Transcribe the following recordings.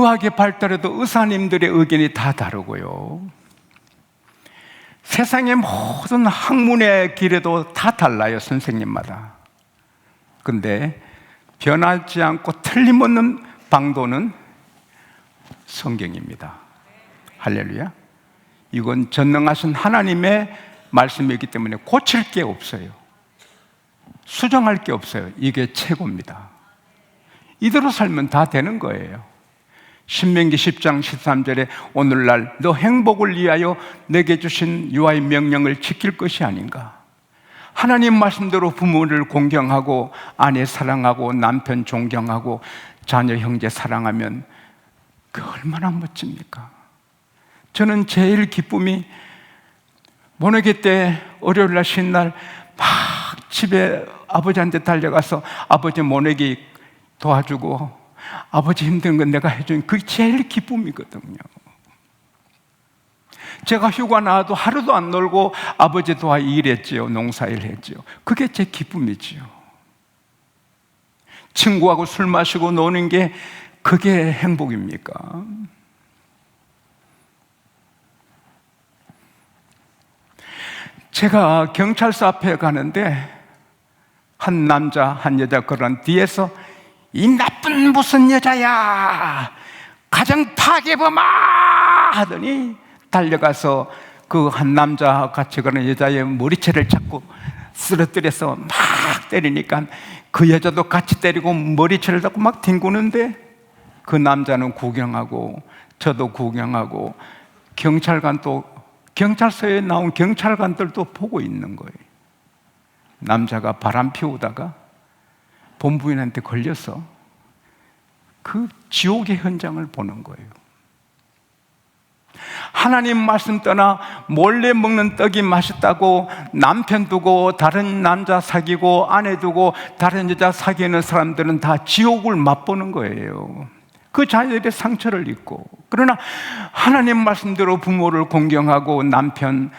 의학이 발달해도 의사님들의 의견이 다 다르고요. 세상의 모든 학문의 길에도 다 달라요, 선생님마다. 근데 변하지 않고 틀림없는 방도는 성경입니다. 할렐루야. 이건 전능하신 하나님의 말씀이기 때문에 고칠 게 없어요. 수정할 게 없어요. 이게 최고입니다. 이대로 살면 다 되는 거예요. 신명기 10장 13절에 오늘날 너 행복을 위하여 내게 주신 여호와의 명령을 지킬 것이 아닌가. 하나님 말씀대로 부모를 공경하고 아내 사랑하고 남편 존경하고 자녀 형제 사랑하면 그 얼마나 멋집니까? 저는 제일 기쁨이 모내기 때 월요일날 쉰날 막 집에 아버지한테 달려가서 아버지 모내기 도와주고 아버지 힘든 건 내가 해주는 그게 제일 기쁨이거든요. 제가 휴가 나와도 하루도 안 놀고 아버지 도와 일했지요. 농사일 했지요. 그게 제 기쁨이지요. 친구하고 술 마시고 노는 게 그게 행복입니까? 제가 경찰서 앞에 가는데 한 남자 한 여자 그런 뒤에서 이 나쁜 무슨 여자야, 가정 파괴범아 하더니 달려가서 그 한 남자와 같이 그런 여자의 머리채를 잡고 쓰러뜨려서 막 때리니까 그 여자도 같이 때리고 머리채를 잡고 막 뒹구는데 그 남자는 구경하고 저도 구경하고 경찰서에 나온 경찰관들도 보고 있는 거예요. 남자가 바람 피우다가 본부인한테 걸려서 그 지옥의 현장을 보는 거예요. 하나님 말씀 떠나 몰래 먹는 떡이 맛있다고 남편 두고 다른 남자 사귀고 아내 두고 다른 여자 사귀는 사람들은 다 지옥을 맛보는 거예요. 그 자녀들의 상처를 입고. 그러나 하나님 말씀대로 부모를 공경하고 남편,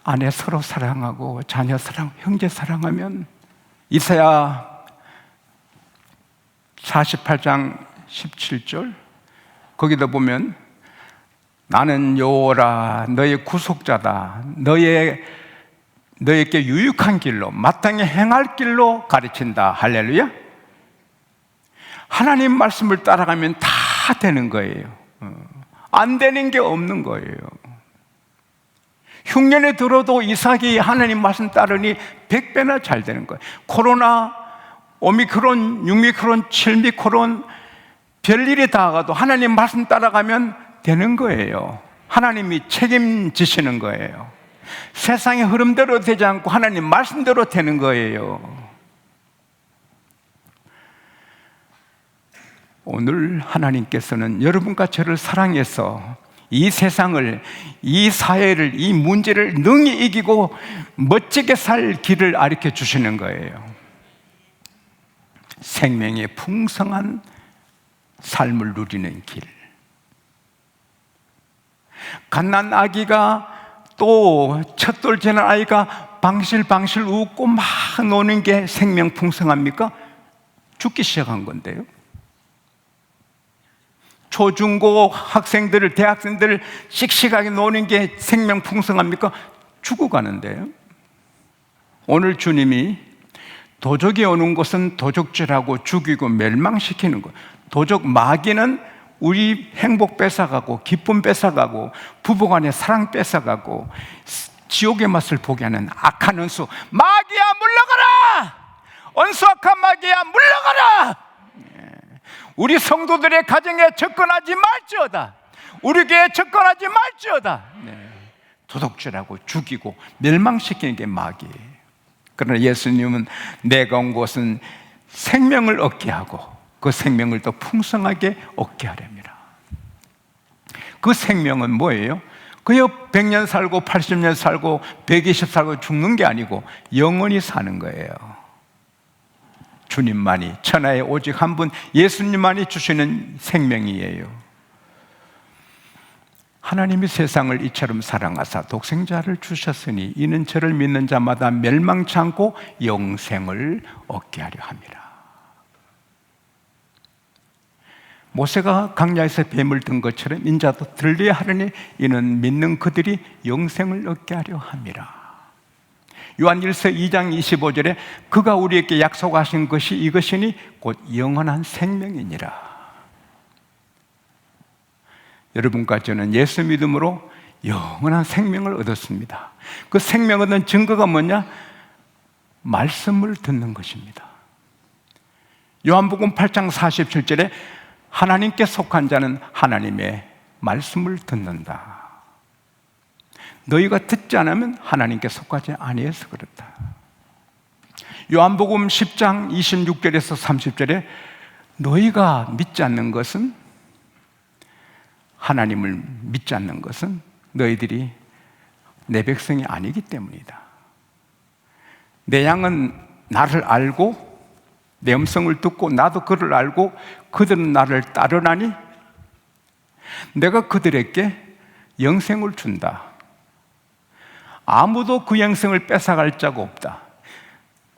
아내 서로 사랑하고 자녀 사랑, 형제 사랑하면 이사야 48장 17절 거기다 보면 나는 여호와라 너의 구속자다. 너에게 유익한 길로 마땅히 행할 길로 가르친다. 할렐루야. 하나님 말씀을 따라가면 다 되는 거예요. 안 되는 게 없는 거예요. 흉년에 들어도 이삭이 하나님 말씀 따르니 100배나 잘 되는 거예요. 코로나, 오미크론, 6미크론, 7미크론 별일이 다가도 하나님 말씀 따라가면 되는 거예요. 하나님이 책임지시는 거예요. 세상의 흐름대로 되지 않고 하나님 말씀대로 되는 거예요. 오늘 하나님께서는 여러분과 저를 사랑해서 이 세상을, 이 사회를, 이 문제를 능히 이기고 멋지게 살 길을 가르쳐 주시는 거예요. 생명의 풍성한 삶을 누리는 길. 갓난 아기가 또 첫돌 지난 아이가 방실방실 웃고 막 노는 게 생명 풍성합니까? 죽기 시작한 건데요. 초중고 학생들을, 대학생들을 씩씩하게 노는 게 생명 풍성합니까? 죽어가는데요. 오늘 주님이 도적이 오는 것은 도적질하고 죽이고 멸망시키는 것. 도적 마귀는 우리 행복 뺏어가고 기쁨 뺏어가고 부부간의 사랑 뺏어가고 지옥의 맛을 보게 하는 악한 원수. 마귀야 물러가라! 원수악한 마귀야 물러가라! 우리 성도들의 가정에 접근하지 말지어다. 우리 교회에 접근하지 말지어다. 도둑질하고 죽이고 멸망시키는 게 마귀예요. 그러나 예수님은 내가 온 것은 생명을 얻게 하고 그 생명을 더 풍성하게 얻게 하렵니다. 그 생명은 뭐예요? 그저 100년 살고 80년 살고 120 살고 죽는 게 아니고 영원히 사는 거예요. 주님만이, 천하에 오직 한 분 예수님만이 주시는 생명이에요. 하나님이 세상을 이처럼 사랑하사 독생자를 주셨으니 이는 저를 믿는 자마다 멸망치 않고 영생을 얻게 하려 함이라. 모세가 광야에서 뱀을 든 것처럼 인자도 들려야 하려니 이는 믿는 그들이 영생을 얻게 하려 함이라. 요한일서 2장 25절에 그가 우리에게 약속하신 것이 이것이니 곧 영원한 생명이니라. 여러분과 저는 예수 믿음으로 영원한 생명을 얻었습니다. 그 생명 얻은 증거가 뭐냐? 말씀을 듣는 것입니다. 요한복음 8장 47절에 하나님께 속한 자는 하나님의 말씀을 듣는다. 너희가 듣지 않으면 하나님께 속하지 아니해서 그렇다. 요한복음 10장 26절에서 30절에 너희가 믿지 않는 것은, 하나님을 믿지 않는 것은 너희들이 내 백성이 아니기 때문이다. 내 양은 나를 알고 내 음성을 듣고 나도 그를 알고 그들은 나를 따르나니 내가 그들에게 영생을 준다. 아무도 그 영생을 뺏어갈 자가 없다.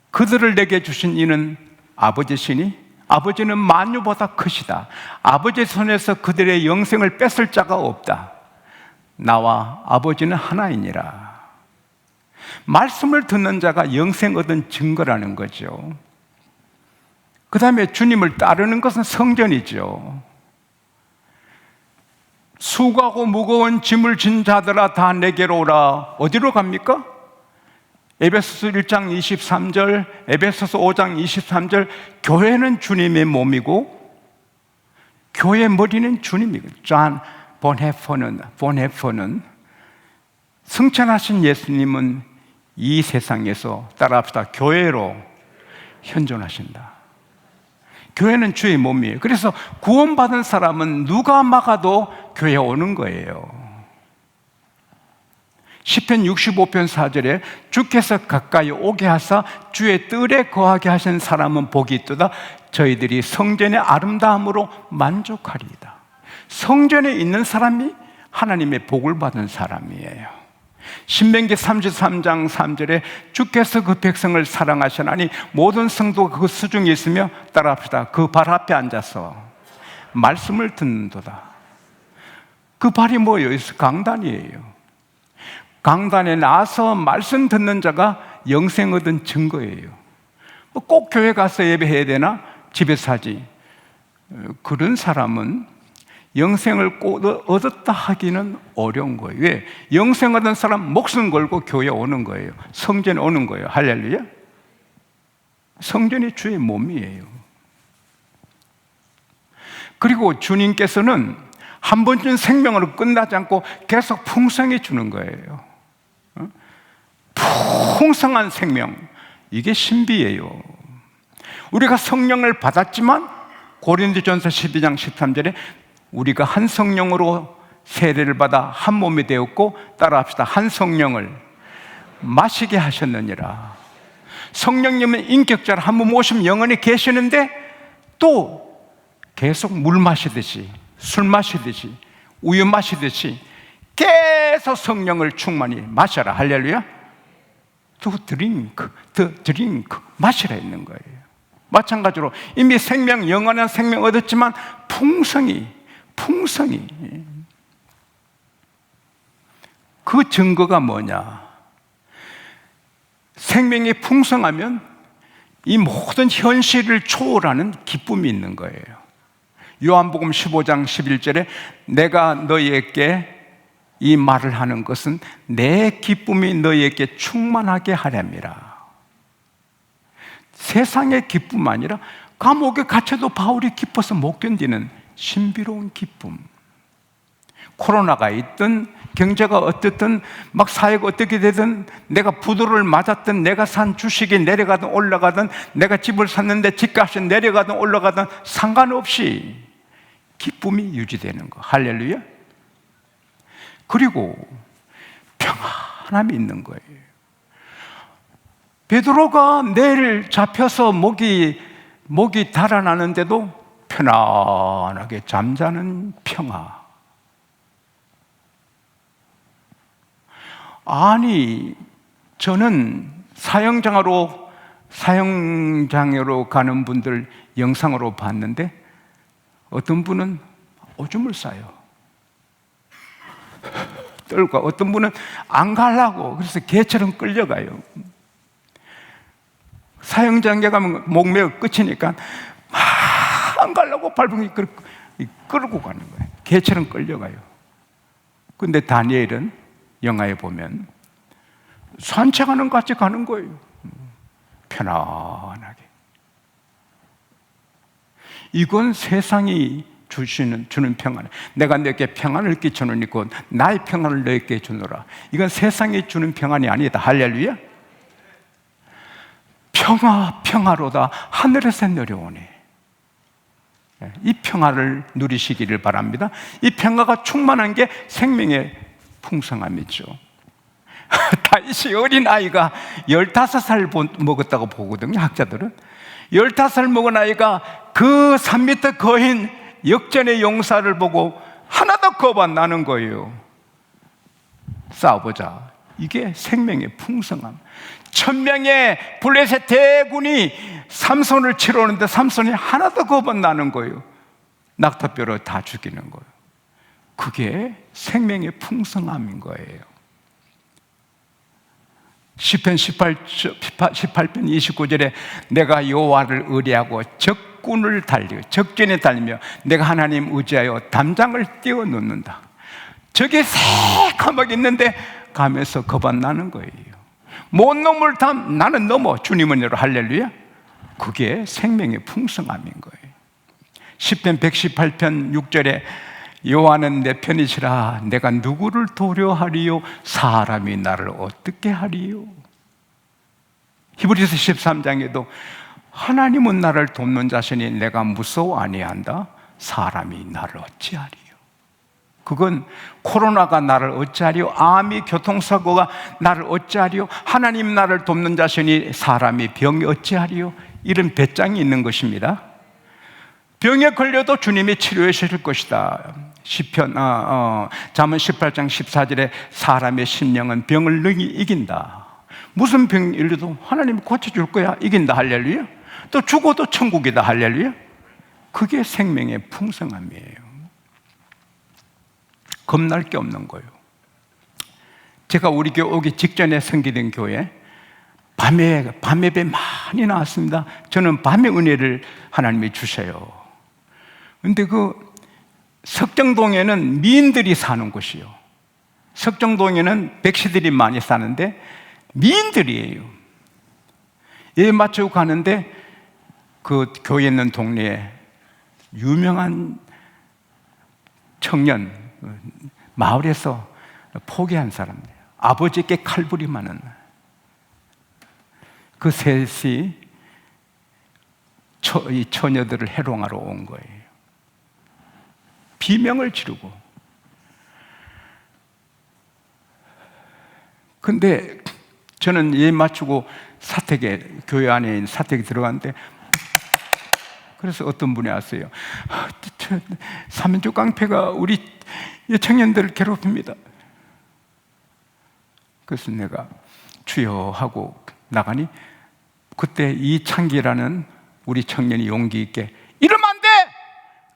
그들을 내게 주신 이는 아버지시니 아버지는 만유보다 크시다. 아버지 손에서 그들의 영생을 뺏을 자가 없다. 나와 아버지는 하나이니라. 말씀을 듣는 자가 영생 얻은 증거라는 거죠. 그 다음에 주님을 따르는 것은 성전이죠. 수고하고 무거운 짐을 진 자들아 다 내게로 오라. 어디로 갑니까? 에베소서 1장 23절, 에베소서 5장 23절. 교회는 주님의 몸이고 교회 머리는 주님이고. 존 본헤퍼는 승천하신 예수님은 이 세상에서 따라합시다. 교회로 현존하신다. 교회는 주의 몸이에요. 그래서 구원받은 사람은 누가 막아도 교회에 오는 거예요. 시편 65편 4절에 주께서 가까이 오게 하사 주의 뜰에 거하게 하신 사람은 복이 있도다. 저희들이 성전의 아름다움으로 만족하리이다. 성전에 있는 사람이 하나님의 복을 받은 사람이에요. 신명기 33장 3절에 주께서 그 백성을 사랑하시나니 모든 성도가 그 수중에 있으며 따라합시다. 그 발 앞에 앉아서 말씀을 듣는도다. 그 발이 뭐예요? 강단이에요. 강단에 나와서 말씀 듣는 자가 영생 얻은 증거예요. 꼭 교회 가서 예배해야 되나? 집에서 하지. 그런 사람은 영생을 꼭 얻었다 하기는 어려운 거예요. 왜? 영생 얻은 사람 목숨 걸고 교회에 오는 거예요. 성전에 오는 거예요. 할렐루야. 성전이 주의 몸이에요. 그리고 주님께서는 한 번 준 생명으로 끝나지 않고 계속 풍성해 주는 거예요. 풍성한 생명, 이게 신비예요. 우리가 성령을 받았지만 고린도전서 12장 13절에 우리가 한 성령으로 세례를 받아 한 몸이 되었고 따라합시다. 한 성령을 마시게 하셨느니라. 성령님은 인격자로 한 번 모시면 영원히 계시는데 또 계속 물 마시듯이, 술 마시듯이, 우유 마시듯이 계속 성령을 충만히 마셔라. 할렐루야. 더 드링크 마시라 있는 거예요. 마찬가지로 이미 생명, 영원한 생명 얻었지만 풍성히 그 증거가 뭐냐? 생명이 풍성하면 이 모든 현실을 초월하는 기쁨이 있는 거예요. 요한복음 15장 11절에 내가 너희에게 이 말을 하는 것은 내 기쁨이 너희에게 충만하게 하렵니다. 세상의 기쁨 아니라 감옥에 갇혀도 바울이 기뻐서 못 견디는 신비로운 기쁨. 코로나가 있든 경제가 어떻든 막 사회가 어떻게 되든 내가 부도를 맞았든 내가 산 주식이 내려가든 올라가든 내가 집을 샀는데 집값이 내려가든 올라가든 상관없이 기쁨이 유지되는 거. 할렐루야. 그리고 평안함이 있는 거예요. 베드로가 내일 잡혀서 목이 달아나는데도 편안하게 잠자는 평화. 아니, 저는 사형장으로 가는 분들 영상으로 봤는데 어떤 분은 오줌을 싸요. 떨고 어떤 분은 안 가려고 그래서 개처럼 끌려가요. 사형장에 가면 목매가 끝이니까 안 가려고 발봉이 끌고 가는 거예요. 개처럼 끌려가요. 근데 다니엘은 영화에 보면 산책하는 것 같이 가는 거예요. 편안하게. 이건 세상이 주는 평안. 내가 너에게 평안을 끼쳐놓으니 곧 나의 평안을 너에게 주노라. 이건 세상이 주는 평안이 아니다. 할렐루야. 평화로다 하늘에서 내려오니. 이 평화를 누리시기를 바랍니다. 이 평화가 충만한 게 생명의 풍성함이죠. 다윗이 어린아이가 15살 먹었다고 보거든요. 학자들은 15살 먹은 아이가 그 3m 거인 역전의 용사를 보고 하나도 겁 안 나는 거예요. 싸워보자. 이게 생명의 풍성함. 1000명의 블레셋 대군이 삼손을 치러 오는데 삼손이 하나도 겁 안 나는 거예요. 낙타뼈로 다 죽이는 거예요. 그게 생명의 풍성함인 거예요. 시편 18편 29절에 내가 여호와를 의뢰하고 적군을 달리고 적전에 달리며 내가 하나님 의지하여 담장을 띄워놓는다. 저게 새까맣게 있는데 가면서 겁 안 나는 거예요. 못 넘을 담 나는 넘어. 주님은 여러 할렐루야. 그게 생명의 풍성함인 거예요. 시편 118편 6절에 여호와는 내 편이시라 내가 누구를 도려하리요 사람이 나를 어떻게 하리요. 히브리서 13장에도 하나님은 나를 돕는 자신이 내가 무서워 아니한다 사람이 나를 어찌하리요. 그건 코로나가 나를 어찌하리요, 암이 교통사고가 나를 어찌하리요, 하나님 나를 돕는 자신이 사람이 병이 어찌하리요, 이런 배짱이 있는 것입니다. 병에 걸려도 주님이 치료해 주실 것이다. 잠언 18장 14절에 사람의 심령은 병을 능히 이긴다. 무슨 병이 일려도 하나님이 고쳐줄 거야. 이긴다. 할렐루야. 또 죽어도 천국이다. 할렐루야. 그게 생명의 풍성함이에요. 겁날 게 없는 거예요. 제가 우리 교회 오기 직전에 성기된 교회 밤에 배 많이 나왔습니다. 저는 밤의 은혜를 하나님이 주셔요. 근데 그 석정동에는 미인들이 사는 곳이요. 석정동에는 백시들이 많이 사는데 미인들이에요. 예배 마치고 가는데 그 교회 있는 동네에 유명한 청년, 마을에서 포기한 사람이에요. 아버지께 칼부림하는 그 셋이 이 처녀들을 해롱하러 온 거예요. 비명을 지르고. 근데 저는 예배 마치고 사택에, 교회 안에 있는 사택에 들어갔는데 그래서 어떤 분이 왔어요. 사민족 깡패가 우리 청년들을 괴롭힙니다. 그래서 내가 주여 하고 나가니 그때 이창기라는 우리 청년이 용기 있게 이러면 안 돼!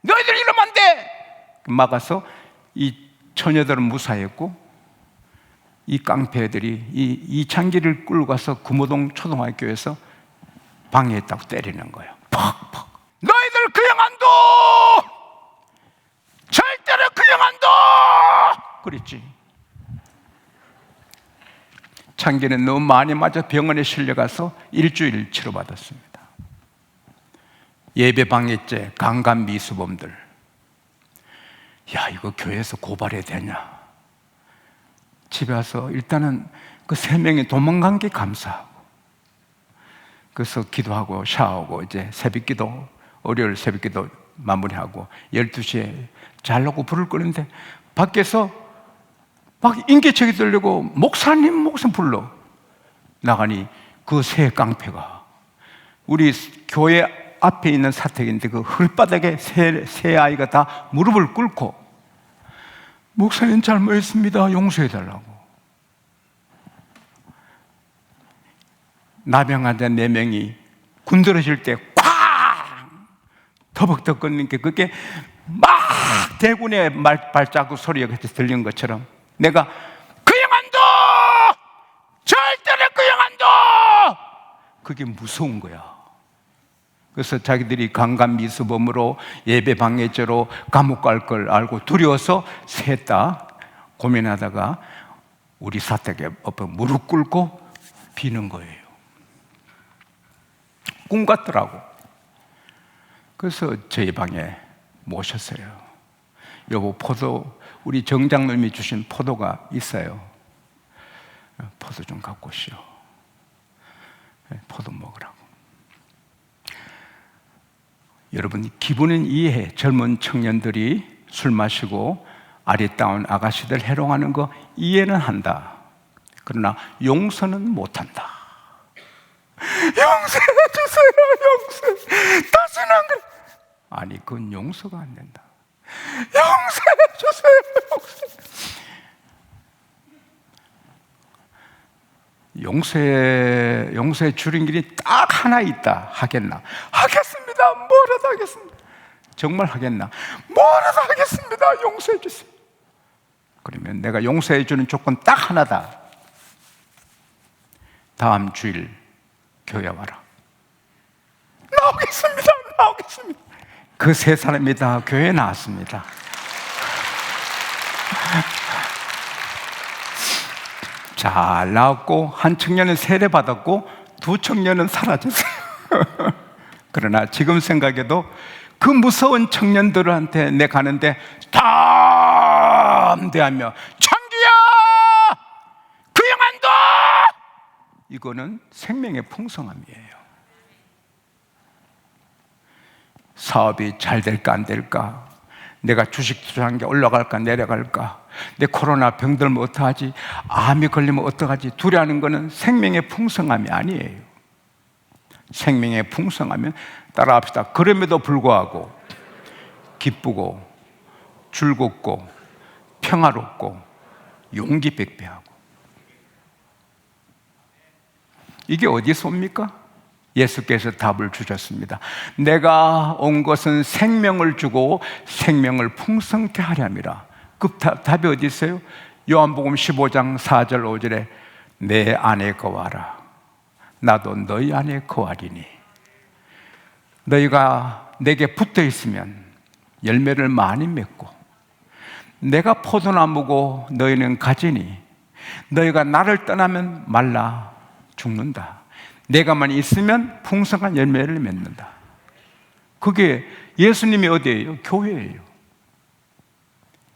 너희들 이러면 안 돼! 막아서 이 처녀들은 무사했고 이 깡패들이 이 이창기를 끌고 가서 금호동 초등학교에서 방해했다고 때리는 거예요. 퍽퍽. 너희들 그냥 안 둬! 절대로 그냥 안 둬! 그랬지. 창기는 너무 많이 맞아 병원에 실려가서 일주일 치료받았습니다. 예배 방해죄, 강간 미수범들. 야, 이거 교회에서 고발해야 되냐? 집에 와서 일단은 그 3명이 도망간 게 감사하고, 그래서 기도하고 샤워하고 이제 새벽기도, 월요일 새벽기도 마무리하고 12시에 자려고 불을 끄는데 밖에서 막 인기척이 들리고 목사님 불러 나가니 그 새 깡패가 우리 교회 앞에 있는 사택인데 그 흙바닥에 새 아이가 다 무릎을 꿇고 목사님 잘못했습니다. 용서해달라고. 나병 환자 4명이 군들어질 때 쾅! 터벅터벅 걷는 게 그게 막 대군의 발자국 소리가 들리는 것처럼 내가 그 영 안 둬! 절대로 그 영 안 둬! 그게 무서운 거야. 그래서 자기들이 강간미수범으로 예배방해죄로 감옥 갈 걸 알고 두려워서 셋 다 고민하다가 우리 사택에 엎어 무릎 꿇고 비는 거예요. 꿈 같더라고. 그래서 저희 방에 모셨어요. 여보, 포도, 우리 정장님이 주신 포도가 있어요. 포도 좀 갖고 오시오. 포도 먹으라고. 여러분, 기분은 이해해. 젊은 청년들이 술 마시고 아리따운 아가씨들 해롱하는 거 이해는 한다. 그러나 용서는 못한다. 용서해 주세요, 용서. 다시는 안 그래. 아니, 그건 용서가 안 된다. 용서해 주세요, 용서. 용서의 줄임길이 딱 하나 있다. 하겠나? 하겠습니다. 뭐라도 하겠습니다. 정말 하겠나? 뭐라도 하겠습니다. 용서해 주세요. 그러면 내가 용서해 주는 조건 딱 하나다. 다음 주일 교회 와라. 나오겠습니다. 나오겠습니다. 그 세 사람이 다 교회에 나왔습니다. 잘 나왔고, 한 청년은 세례받았고, 두 청년은 사라졌어요. 그러나 지금 생각해도 그 무서운 청년들한테 내 가는데 담대하며 창규야! 그 영 안 둬! 이거는 생명의 풍성함이에요. 사업이 잘 될까 안 될까? 내가 주식 투자한 게 올라갈까 내려갈까? 내 코로나 병들면 어떡하지? 암이 걸리면 어떡하지? 두려워하는 것은 생명의 풍성함이 아니에요. 생명의 풍성하면 따라합시다. 그럼에도 불구하고 기쁘고 즐겁고 평화롭고 용기 백배하고. 이게 어디서 옵니까? 예수께서 답을 주셨습니다. 내가 온 것은 생명을 주고 생명을 풍성케 하려 함이라. 그 답이 어디 있어요? 요한복음 15장 4절 5절에 내 안에 거하라. 나도 너희 안에 거하리니. 너희가 내게 붙어 있으면 열매를 많이 맺고, 내가 포도나무고 너희는 가지니 너희가 나를 떠나면 말라 죽는다. 내가만 있으면 풍성한 열매를 맺는다. 그게 예수님이 어디예요? 교회예요.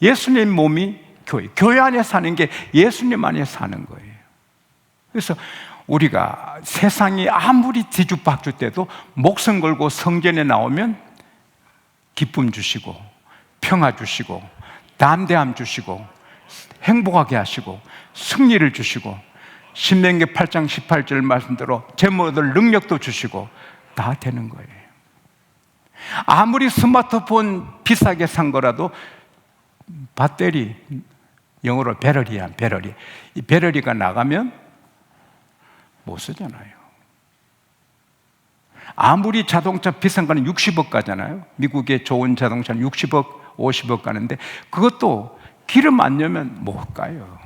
예수님 몸이 교회. 교회 안에 사는 게 예수님 안에 사는 거예요. 그래서 우리가 세상이 아무리 뒤죽박죽 돼도 목숨 걸고 성전에 나오면 기쁨 주시고 평화 주시고 담대함 주시고 행복하게 하시고 승리를 주시고 신명기 8장 18절 말씀대로 제모들 능력도 주시고 다 되는 거예요. 아무리 스마트폰 비싸게 산 거라도 배터리, 영어로 배터리야, 배터리. 이 배터리가 나가면 못 쓰잖아요. 아무리 자동차 비싼 거는 60억 가잖아요. 미국의 좋은 자동차는 60억, 50억 가는데 그것도 기름 안 넣으면 못 가요.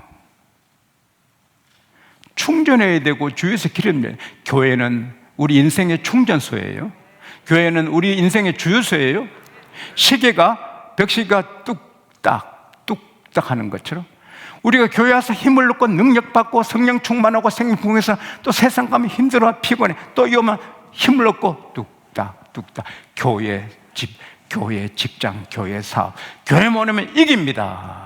충전해야 되고 주위에서 기름 내요. 교회는 우리 인생의 충전소예요. 교회는 우리 인생의 주유소예요. 시계가 벽시가 뚝딱 뚝딱 하는 것처럼 우리가 교회 와서 힘을 얻고 능력 받고 성령 충만하고 생명 풍성해서 또 세상 가면 힘들어 피곤해 또 이오면 힘을 얻고 뚝딱 뚝딱 교회 집, 교회 직장, 교회 사업, 교회 모으면 이깁니다.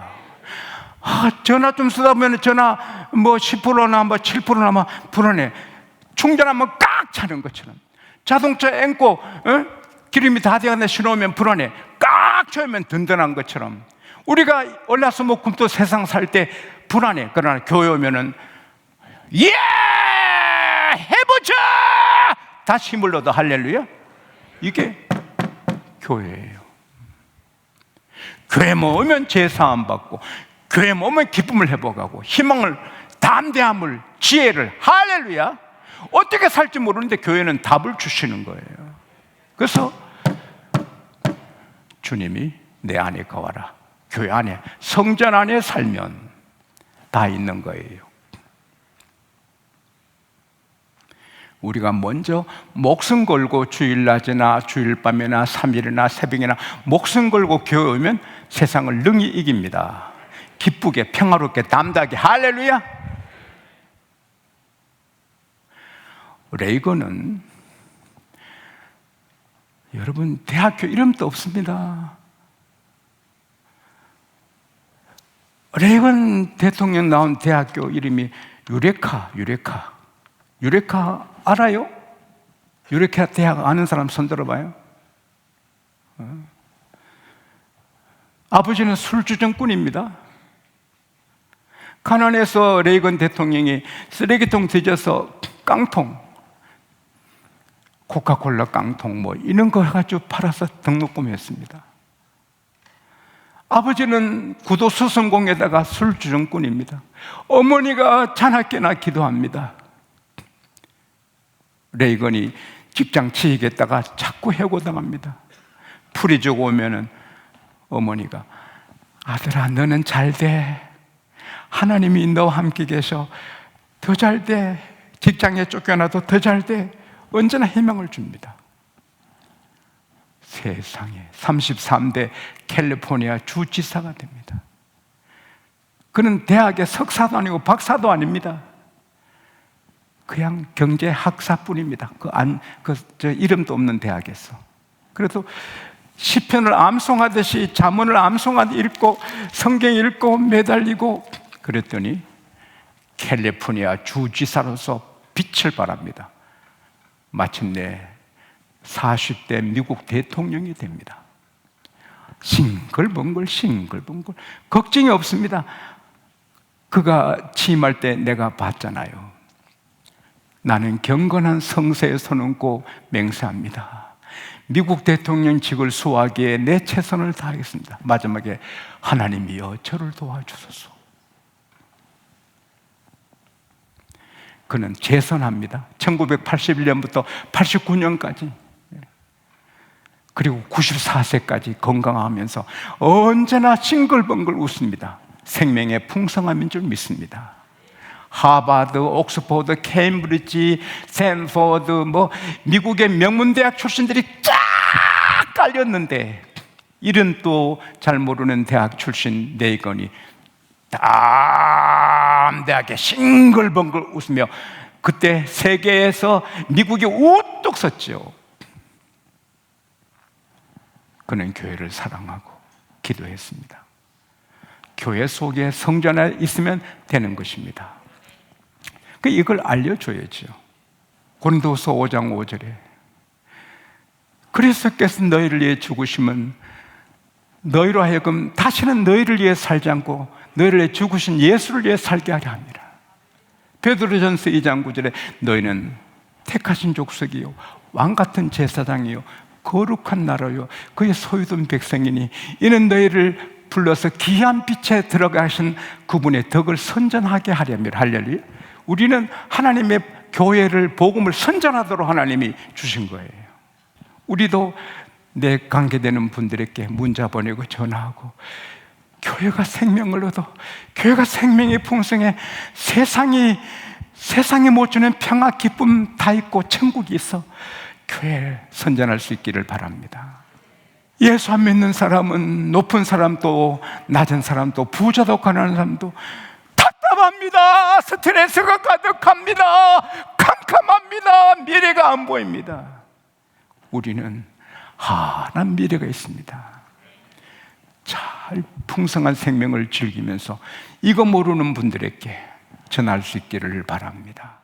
전화 좀 쓰다 보면 전화 뭐 10%나 뭐 7%나 뭐 불어내. 충전하면 깍 차는 것처럼 자동차 앵고 기름이 다 되었네 신호면 불어내. 깍 쳐면 든든한 것처럼 우리가 월화수목금토 세상 살 때 불안해. 그러나 교회 오면은 예 해보자 다시 힘을 얻어. 할렐루야. 이게 교회예요. 교회 모으면 제사함 받고 교회 모으면 기쁨을 회복하고 희망을, 담대함을, 지혜를. 할렐루야. 어떻게 살지 모르는데 교회는 답을 주시는 거예요. 그래서 주님이 내 안에 거하라. 교회 안에, 성전 안에 살면 다 있는 거예요. 우리가 먼저 목숨 걸고 주일낮이나 주일밤이나 3일이나 새벽이나 목숨 걸고 교회 오면 세상을 능히 이깁니다. 기쁘게 평화롭게 담대하게. 할렐루야. 레이건은 여러분 대학교 이름도 없습니다. 레이건 대통령 나온 대학교 이름이 유레카 알아요? 유레카 대학 아는 사람 손 들어봐요. 아버지는 술주정꾼입니다. 가난해서 레이건 대통령이 쓰레기통 뒤져서 깡통, 코카콜라 깡통 뭐 이런 거 가지고 팔아서 등록금했습니다. 아버지는 구도 수성공에다가 술주정꾼입니다. 어머니가 자나깨나 기도합니다. 레이건이 직장 취직했다가 자꾸 해고당합니다. 풀이 주고 오면은 어머니가 아들아 너는 잘 돼. 하나님이 너와 함께 계셔. 더 잘 돼. 직장에 쫓겨나도 더 잘 돼. 언제나 희망을 줍니다. 세상에 33대 캘리포니아 주지사가 됩니다. 그는 대학의 석사도 아니고 박사도 아닙니다. 그냥 경제학사뿐입니다. 이름도 없는 대학에서. 그래도 시편을 암송하듯이 자문을 암송하듯이 읽고 성경 읽고 매달리고 그랬더니 캘리포니아 주지사로서 빛을 발합니다. 마침내 40대 미국 대통령이 됩니다. 싱글벙글 걱정이 없습니다. 그가 취임할 때 내가 봤잖아요. 나는 경건한 성세에 서는 고 맹세합니다. 미국 대통령직을 수호하기에 내 최선을 다하겠습니다. 마지막에 하나님이여 저를 도와주소서. 그는 재선합니다. 1981년부터 89년까지 그리고 94세까지 건강하면서 언제나 싱글벙글 웃습니다. 생명의 풍성함인 줄 믿습니다. 하버드, 옥스퍼드, 케임브리지, 스탠포드 미국의 명문대학 출신들이 쫙 깔렸는데 이름도 잘 모르는 대학 출신 레이건이 담대하게 싱글벙글 웃으며 그때 세계에서 미국이 우뚝 섰죠. 그는 교회를 사랑하고 기도했습니다. 교회 속에 성전 안에 있으면 되는 것입니다. 이걸 알려줘야죠. 고린도서 5장 5절에 그리스도께서 너희를 위해 죽으심은 너희로 하여금 다시는 너희를 위해 살지 않고 너희를 위해 죽으신 예수를 위해 살게 하려 합니다. 베드로전서 2장 9절에 너희는 택하신 족속이요 왕같은 제사장이요 거룩한 나라요 그의 소유된 백성이니 이는 너희를 불러서 귀한 빛에 들어가신 그분의 덕을 선전하게 하려 합니다. 할렐루야. 우리는 하나님의 교회를 복음을 선전하도록 하나님이 주신 거예요. 우리도 내 관계되는 분들에게 문자 보내고 전화하고 교회가 생명을 얻어 교회가 생명이 풍성해 세상이 못 주는 평화 기쁨 다 있고 천국이 있어 교회를 선전할 수 있기를 바랍니다. 예수 안 믿는 사람은 높은 사람도 낮은 사람도 부자도 가난한 사람도 답답합니다. 스트레스가 가득합니다. 캄캄합니다. 미래가 안 보입니다. 우리는 환한 미래가 있습니다. 잘 풍성한 생명을 즐기면서 이거 모르는 분들에게 전할 수 있기를 바랍니다.